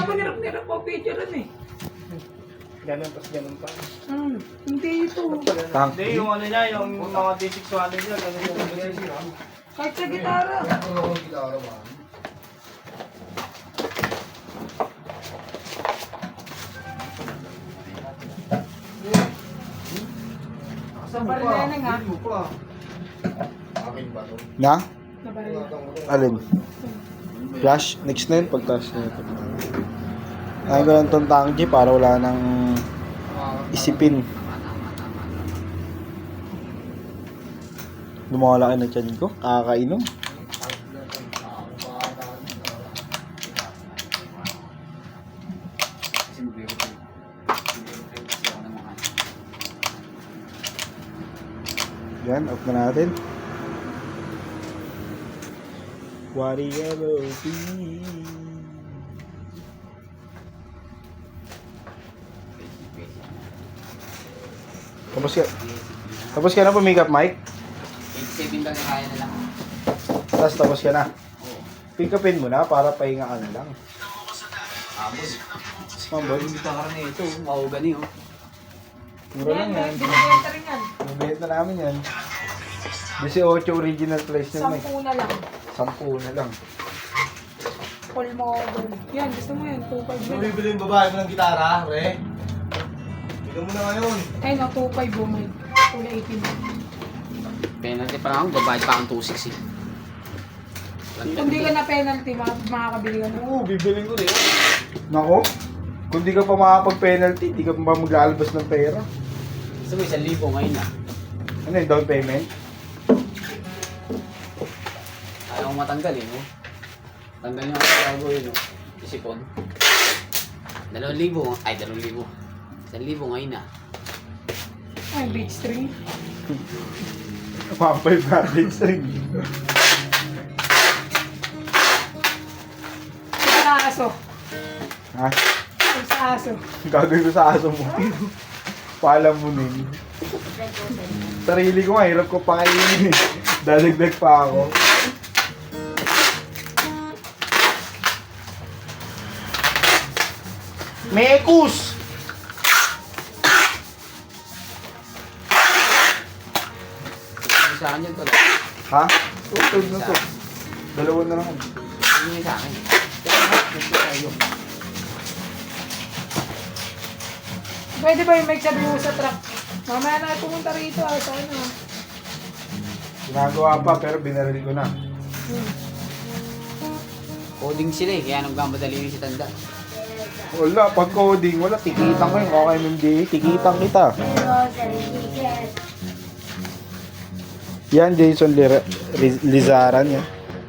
mo nirap mo picture rin eh. Ganun, tapos ganun pa. Hindi ito. Tank. Hindi, yung ano niya, yung mga D6 niya, ganun yung Kahit sa gitara. Sa barleneng ha. Na? Sa barleneng. Alin? Flash? Next na yun, pagtaas na ito. Ay ko lang itong tangji para wala nang isipin. Lumawala ka na tiyan ko, kakainom. Yan, off na natin. Whatever be. Tapos ka na pumikap, Mike? 87 lang kaya na lang. Tapos ka na. Pick upin mo na para pahinga ka na lang. Abos. Mambol. Hindi pa karne ito. Mahogani oh. Mura lang yan. Binibenta rin yan. Mabihit na namin yan. 18 original price na may. 10 na lang. 10 na lang. Full model. Yan, gusto mo yan. 2.5 na. Bibili yung babae mo ng gitara, re? Bili mo na ngayon. Ayun o, 2.5 bumay. Full 18. Penalty pa lang ako. Babayad pa akong 2.6 eh. Kung di ka na penalty, makakabili ka na. Oo, bibiling ko rin. Nako, kung di ka pa makapag-penalty, di ka pa maglalabas ng pera. Gusto mo 1,000 ngayon na. Ano yung down payment? Ayaw kong matanggal eh. No? Tanggal nyo ako bago yun. No? Isipon. 2,000. Ay, 2,000. 1,000 ngayon na. Ay, big string. Mapay natin string. Sa aso. Ha? Sa aso. Gagawin ko sa aso mo. Paalam mo nun. Sarili ko nga, hirap ko pakainin eh. Dadagdag pa ako. Mekus! Sa akin yun to. Ha? Tutod na to. Dalawa na lang. Hindi sa akin. Pwede ba yung mic sabi mo sa truck? Mamaya na pumunta rito. Sana. Ginagawa pa pero binaril ko na. Coding sila eh. Kaya nang gamadali si Tanda. Wala, pag coding, wala. Tikitang ko yung OKMMDA. Tikitang kita. Yan, Jason Lizaran yan.